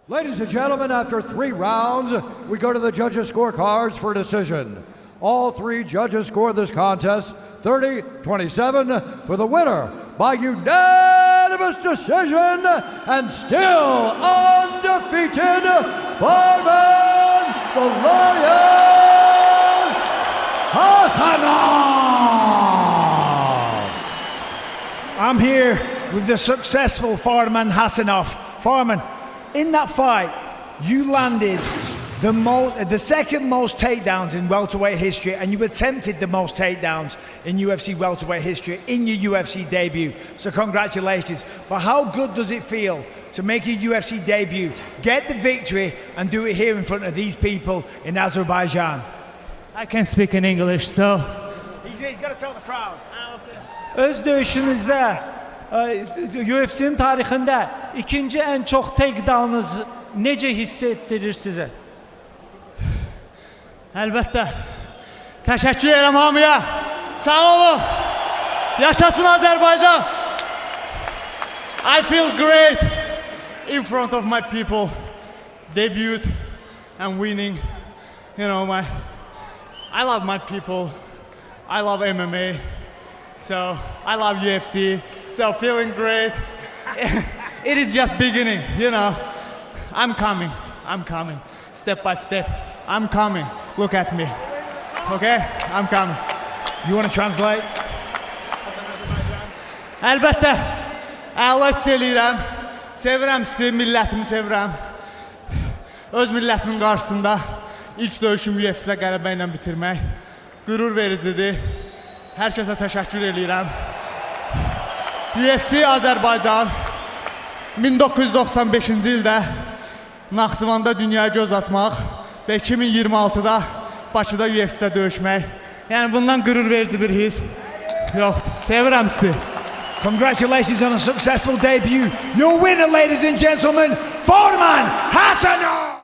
Ladies and gentlemen, after 3 rounds, we go to the judges' scorecards for a decision. All 3 judges scored this contest 30-27 for the winner by unanimous decision and still undefeated, Farman the Lion Hasanov. I'm here with the successful Farman Hasanov. Farman, in that fight, you landed the second most takedowns in welterweight history, and you attempted the most takedowns in UFC welterweight history in your UFC debut. So congratulations. But how good does it feel to make your UFC debut, get the victory, and do it here in front of these people in Azerbaijan? I can speak in English, so... He's got to tell the crowd. Öz döyüşünüzdə UFC'nin tarixində ikinci ən çox takedown'ınız necə hiss etdirir sizə? Əlbəttə. Təşəkkür edirəm hamıya. Sağ olun. Yaşasın Azərbaycan. I feel great in front of my people. Debut and winning. You know, I love my people. I love MMA. So I love UFC. So feeling great. It is just beginning, you know. I'm coming. Step by step. I'm coming. Look at me. Okay? I'm coming. You want to translate? Əlbəttə. Əla hiss eləyirəm. Sevirəm sizi, millətimi sevirəm. Öz millətimin qarşısında ilk döyüşüm UFC-də qələbə ilə bitirmək qürur vericidir. Hər kəsə təşəkkür eləyirəm. UFC Azərbaycan 1995-ci ildə Naxçıvanda dünyaya göz açmaq və 2026-da Bakıda UFC-də döyüşmək. Yəni bundan qürur verici bir his yoxdur. Sevirəm sizi. Congratulations on a successful debut. Your winner, ladies and gentlemen, Farman Hasanov!